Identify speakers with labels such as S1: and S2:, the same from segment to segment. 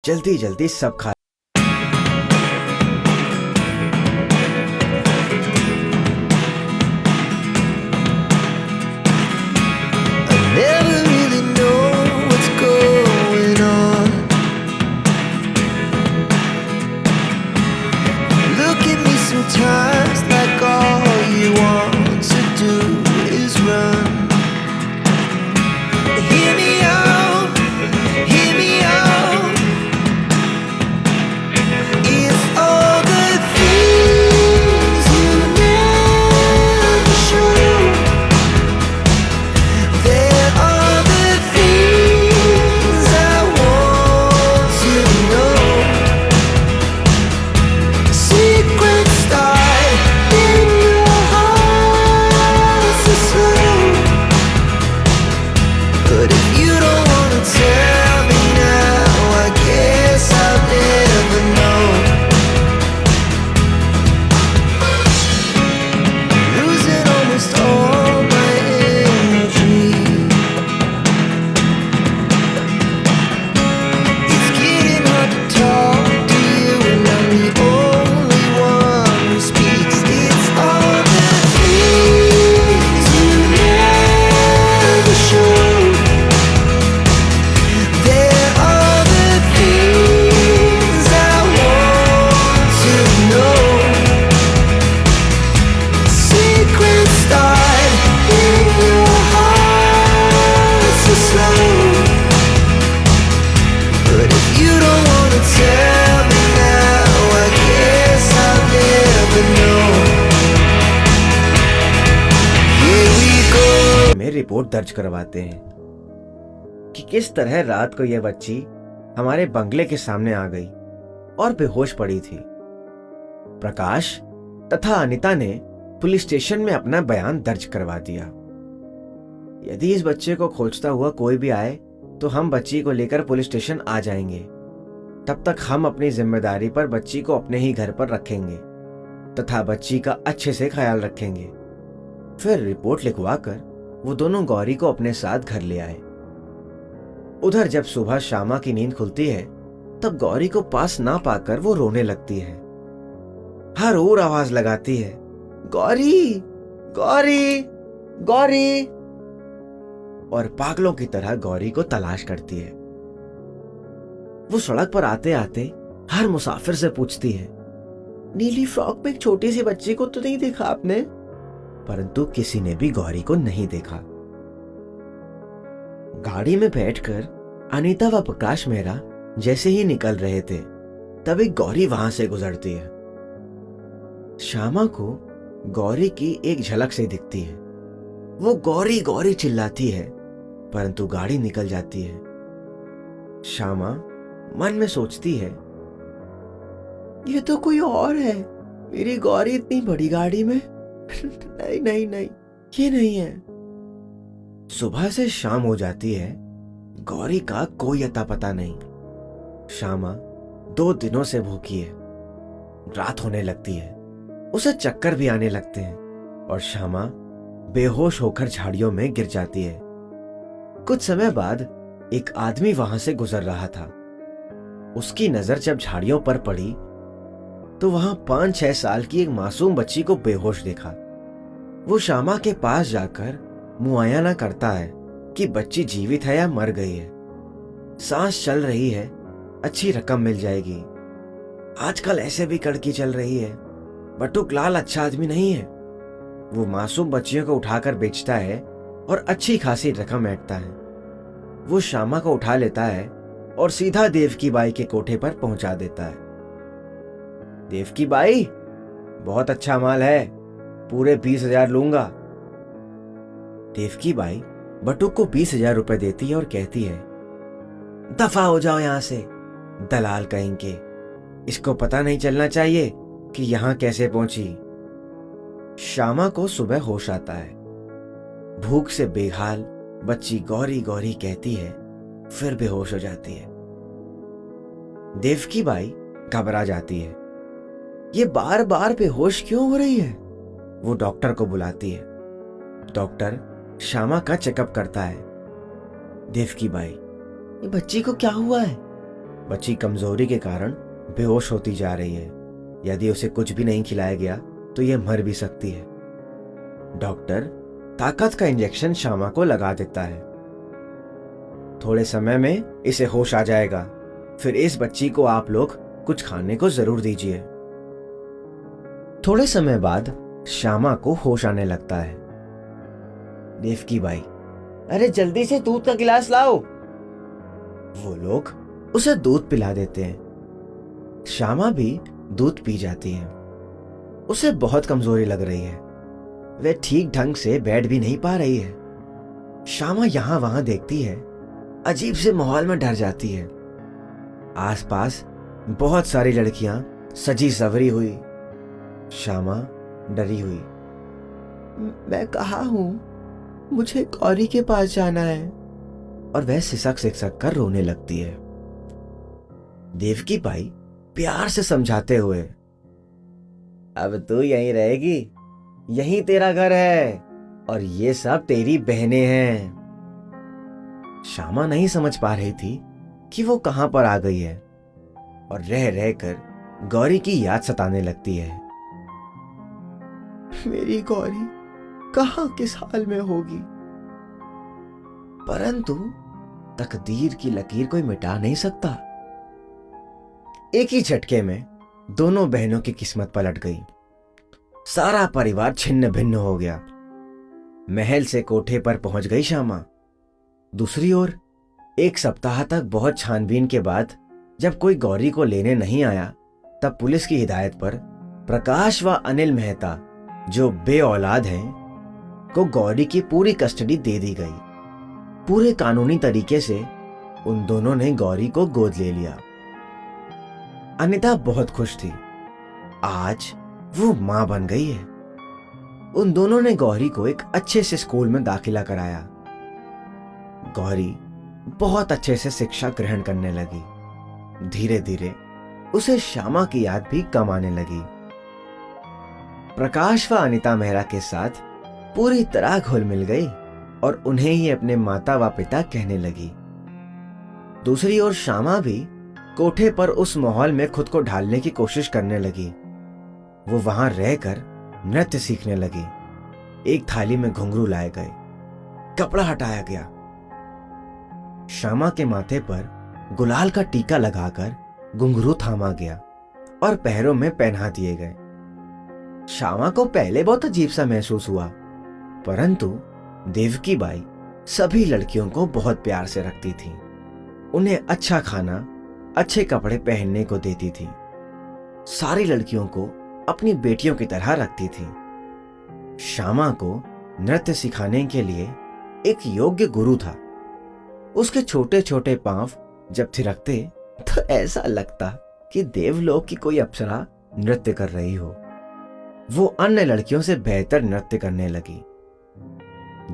S1: जल्दी जल्दी सब खा।
S2: Never really know what's going on. Look at me sometimes like all you want to do is run. Hear me out, hear me out. It's all the things you never show. There are the things I want to know. Secrets start in your heart so slow. But if you don't wanna tell me now, I guess I'll never know. Losing almost all my energy. It's getting hard to talk to you, and I'm the only one who speaks. It's all the things you never show. There are the things I want to know. Secrets start in your heart so slow. But if you don't wanna tell me now, I guess I'll never know. Here we go.
S1: में report दर्ज करवाते हैं कि किस तरह रात को यह बच्ची हमारे बंगले के सामने आ गई और बेहोश पड़ी थी। प्रकाश तथा अनीता ने पुलिस स्टेशन में अपना बयान दर्ज करवा दिया। यदि इस बच्चे को खोजता हुआ कोई भी आए तो हम बच्ची को लेकर पुलिस स्टेशन आ जाएंगे। तब तक हम अपनी जिम्मेदारी पर बच्ची को अपने ही घर पर रखेंगे तथा बच्ची का अच्छे से ख्याल रखेंगे। फिर रिपोर्ट लिखवाकर वो दोनों गौरी को अपने साथ घर ले आए। उधर जब सुबह श्यामा की नींद खुलती है तब गौरी को पास ना पाकर वो रोने लगती है। हर ओर आवाज लगाती है, गौरी गौरी गौरी, और पागलों की तरह गौरी को तलाश करती है। वो सड़क पर आते आते हर मुसाफिर से पूछती है, नीली फ्रॉक में एक छोटी सी बच्ची को तो नहीं देखा आपने? परंतु किसी ने भी गौरी को नहीं देखा। गाड़ी में बैठकर अनीता व प्रकाश मेहरा जैसे ही निकल रहे थे तभी गौरी वहां से गुजरती है। श्यामा को गौरी की एक झलक से दिखती है। वो गौरी गौरी चिल्लाती है परंतु गाड़ी निकल जाती है। श्यामा मन में सोचती है, ये तो कोई और है। मेरी गौरी इतनी बड़ी गाड़ी में नहीं नहीं नहीं, ये नहीं है। सुबह से शाम हो जाती है, गौरी का कोई अता पता नहीं। श्यामा 2 दिनों से भूखी है। रात होने लगती है, उसे चक्कर भी आने लगते हैं और श्यामा बेहोश होकर झाड़ियों में गिर जाती है। कुछ समय बाद एक आदमी वहां से गुजर रहा था। उसकी नजर जब झाड़ियों पर पड़ी तो वहां 5-6 साल की एक मासूम बच्ची को बेहोश देखा। वो श्यामा के पास जाकर मुआयना करता है कि बच्ची जीवित है या मर गई है। सांस चल रही है, अच्छी रकम मिल जाएगी। आजकल ऐसे भी कड़की चल रही है। बटुक लाल अच्छा आदमी नहीं है। वो मासूम बच्चियों को उठाकर बेचता है और अच्छी खासी रकम ऐंठता है। वो श्यामा को उठा लेता है और सीधा देवकी बाई के कोठे पर पहुंचा देता है। देवकी बाई, बहुत अच्छा माल है, पूरे 20,000 लूंगा। देवकी बाई बटुक को 20,000 रुपए देती है और कहती है, दफा हो जाओ यहां से, दलाल कहेंगे। इसको पता नहीं चलना चाहिए कि यहां कैसे पहुंची। श्यामा को सुबह होश आता है। भूख से बेहाल बच्ची गौरी गौरी कहती है, फिर बेहोश हो जाती है। देवकी बाई घबरा जाती है। ये बार बार बेहोश क्यों हो रही है? वो डॉक्टर को बुलाती है। डॉक्टर श्यामा का चेकअप करता है। देवकी बाई, ये बच्ची को क्या हुआ है? बच्ची कमजोरी के कारण बेहोश होती जा रही है। यदि उसे कुछ भी नहीं खिलाया गया तो यह मर भी सकती है। डॉक्टर ताकत का इंजेक्शन श्यामा को लगा देता है। थोड़े समय में इसे होश आ जाएगा, फिर इस बच्ची को आप लोग कुछ खाने को जरूर दीजिए। थोड़े समय बाद श्यामा को होश आने लगता है। देवकी बाई, अरे जल्दी से दूध का गिलास लाओ। वो लोग उसे दूध पिला देते हैं। श्यामा भी दूध पी जाती है। उसे बहुत कमजोरी लग रही है। वह ठीक ढंग से बैठ भी नहीं पा रही है। श्यामा यहां वहां देखती है, अजीब से माहौल में डर जाती है। आसपास बहुत सारी लड़कियां सजी सवरी हुई। श्यामा डरी हुई। मैं कहाँ हूं? मुझे गौरी के पास जाना है। और वह सिसक सिसक कर रोने लगती है। देवकी बाई प्यार से समझाते हुए, अब तू यहीं रहेगी, यहीं तेरा घर है और ये सब तेरी बहनें हैं। श्यामा नहीं समझ पा रही थी कि वो कहां पर आ गई है और रह रहकर गौरी की याद सताने लगती है। मेरी गौरी कहां किस हाल में होगी? परंतु तकदीर की लकीर कोई मिटा नहीं सकता। एक ही झटके में दोनों बहनों की किस्मत पलट गई। सारा परिवार छिन्न भिन्न हो गया। महल से कोठे पर पहुंच गई श्यामा। दूसरी ओर एक सप्ताह तक बहुत छानबीन के बाद जब कोई गौरी को लेने नहीं आया, तब पुलिस की हिदायत पर प्रकाश व अनिल मेहता, जो बे औलाद हैं, को गौरी की पूरी कस्टडी दे दी गई। पूरे कानूनी तरीके से उन दोनों ने गौरी को गोद ले लिया। अनिता बहुत खुश थी। आज वो मां बन गई है। उन दोनों ने गौरी को एक अच्छे से स्कूल में दाखिला कराया। गौरी बहुत अच्छे से शिक्षा ग्रहण करने लगी। धीरे धीरे उसे श्यामा की याद भी कम आने लगी। प्रकाश व अनिता मेहरा के साथ पूरी तरह घुल मिल गई और उन्हें ही अपने माता व पिता कहने लगी। दूसरी ओर श्यामा भी कोठे पर उस माहौल में खुद को ढालने की कोशिश करने लगी। वो वहां रहकर नृत्य सीखने लगी। एक थाली में घुंघरू लाए गए, कपड़ा हटाया गया। श्यामा के माथे पर गुलाल का टीका लगाकर घुंघरू थामा गया और पैरों में पहना दिए गए। श्यामा को पहले बहुत अजीब सा महसूस हुआ, परंतु देवकी बाई सभी लड़कियों को बहुत प्यार से रखती थी। उन्हें अच्छा खाना, अच्छे कपड़े पहनने को देती थी। सारी लड़कियों को अपनी बेटियों की तरह रखती थी। श्यामा को नृत्य सिखाने के लिए एक योग्य गुरु था। उसके छोटे छोटे पांव जब थिरकते तो ऐसा लगता कि देवलोक की कोई अप्सरा नृत्य कर रही हो। वो अन्य लड़कियों से बेहतर नृत्य करने लगी।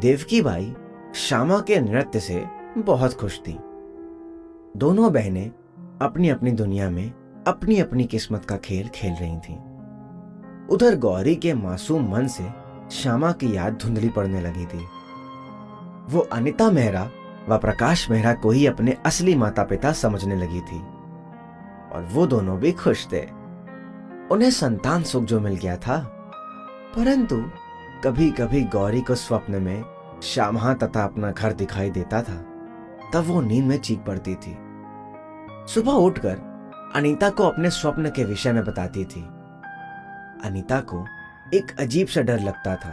S1: देवकी बाई श्यामा के नृत्य से बहुत खुश थी। दोनों बहनें अपनी अपनी दुनिया में अपनी अपनी किस्मत का खेल खेल रही थीं। उधर गौरी के मासूम मन से श्यामा की याद धुंधली पड़ने लगी थी। वो अनिता मेहरा व प्रकाश मेहरा को ही अपने असली माता पिता समझने लगी थी और वो दोनों भी खुश थे। उन्हें संतान सुख जो मिल गया था, परंतु कभी कभी गौरी को स्वप्न में श्यामा तथा अपना घर दिखाई देता था। तब वो नींद में चीख पड़ती थी। सुबह उठकर अनीता को अपने स्वप्न के विषय में बताती थी। अनीता को एक अजीब सा डर लगता था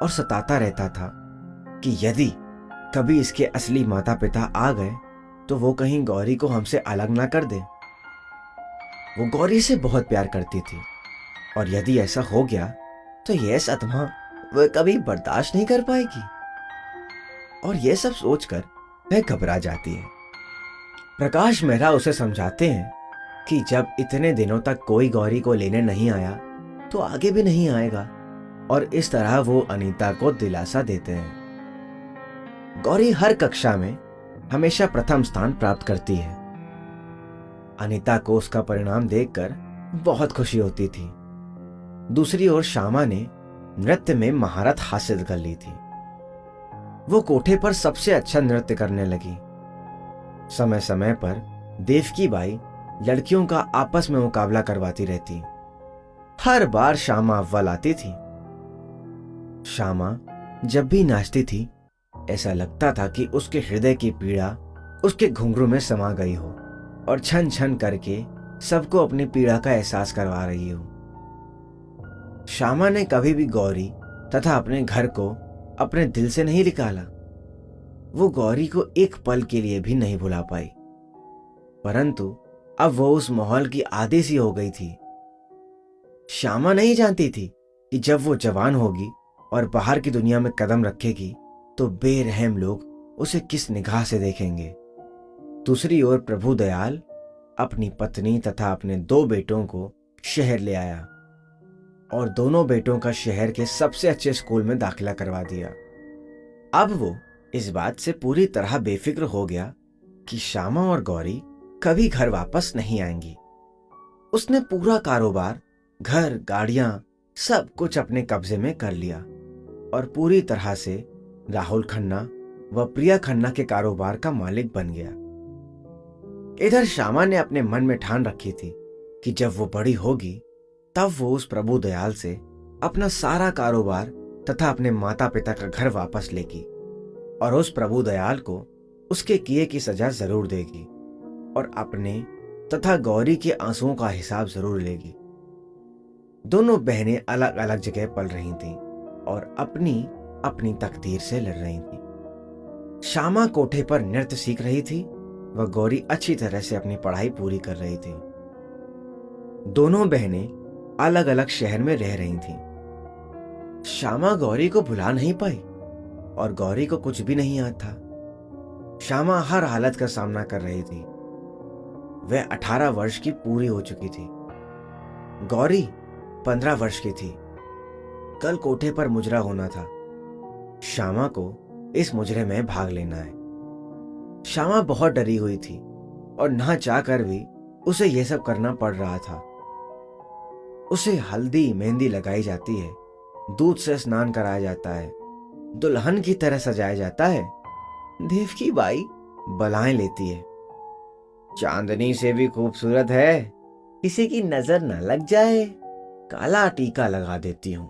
S1: और सताता रहता था कि यदि कभी इसके असली माता पिता आ गए तो वो कहीं गौरी को हमसे अलग ना कर दे। वो गौरी से बहुत प्यार करती थी और यदि ऐसा हो गया तो यह सदमा वह कभी बर्दाश्त नहीं कर पाएगी। और यह सब सोचकर वह घबरा जाती है। प्रकाश मेहरा उसे समझाते हैं कि जब इतने दिनों तक कोई गौरी को लेने नहीं आया तो आगे भी नहीं आएगा, और इस तरह वो अनीता को दिलासा देते हैं। गौरी हर कक्षा में हमेशा प्रथम स्थान प्राप्त करती है। अनीता को उसका परिणाम देखकर बहुत खुशी होती थी। दूसरी ओर श्यामा ने नृत्य में महारत हासिल कर ली थी। वो कोठे पर सबसे अच्छा नृत्य करने लगी। समय समय पर देवकी बाई लड़कियों का आपस में मुकाबला करवाती रहती। हर बार श्यामा अव्वल आती थी। श्यामा जब भी नाचती थी ऐसा लगता था कि उसके हृदय की पीड़ा उसके घुंघरू में समा गई हो और छन छन करके सबको अपनी पीड़ा का एहसास करवा रही हो। श्यामा ने कभी भी गौरी तथा अपने घर को अपने दिल से नहीं निकाला। वो गौरी को एक पल के लिए भी नहीं भुला पाई, परंतु अब वो उस माहौल की आदी सी हो गई थी। श्यामा नहीं जानती थी कि जब वो जवान होगी और बाहर की दुनिया में कदम रखेगी तो बेरहम लोग उसे किस निगाह से देखेंगे। दूसरी ओर प्रभु दयाल अपनी पत्नी तथा अपने 2 बेटों को शहर ले आया और दोनों बेटों का शहर के सबसे अच्छे स्कूल में दाखिला करवा दिया। अब वो इस बात से पूरी तरह बेफिक्र हो गया कि श्यामा और गौरी कभी घर वापस नहीं आएंगी। उसने पूरा कारोबार, घर, गाड़ियां, सब कुछ अपने कब्जे में कर लिया और पूरी तरह से राहुल खन्ना व प्रिया खन्ना के कारोबार का मालिक बन गया। इधर श्यामा ने अपने मन में ठान रखी थी कि जब वो बड़ी होगी तब वो उस प्रभु दयाल से अपना सारा कारोबार तथा अपने माता पिता का घर वापस लेगी और उस प्रभु दयाल को उसके किए की सजा जरूर देगी और अपने तथा गौरी के आंसुओं का हिसाब जरूर लेगी। दोनों बहनें अलग अलग जगह पल रही थीं और अपनी अपनी तकदीर से लड़ रही थी। श्यामा कोठे पर नृत्य सीख रही थी व गौरी अच्छी तरह से अपनी पढ़ाई पूरी कर रही थी। दोनों बहनें अलग अलग शहर में रह रही थीं। श्यामा गौरी को भुला नहीं पाई और गौरी को कुछ भी नहीं याद था। श्यामा हर हालत का सामना कर रही थी। वह 18 वर्ष की पूरी हो चुकी थी। गौरी 15 वर्ष की थी। कल कोठे पर मुजरा होना था। श्यामा को इस मुजरे में भाग लेना है। श्यामा बहुत डरी हुई थी और ना चाहकर भी उसे यह सब करना पड़ रहा था। उसे हल्दी मेहंदी लगाई जाती है, दूध से स्नान कराया जाता है, दुल्हन की तरह सजाया जाता है। देवकी बाई बलाएं लेती है, चांदनी से भी खूबसूरत है, किसी की नजर न लग जाए, काला टीका लगा देती हूं।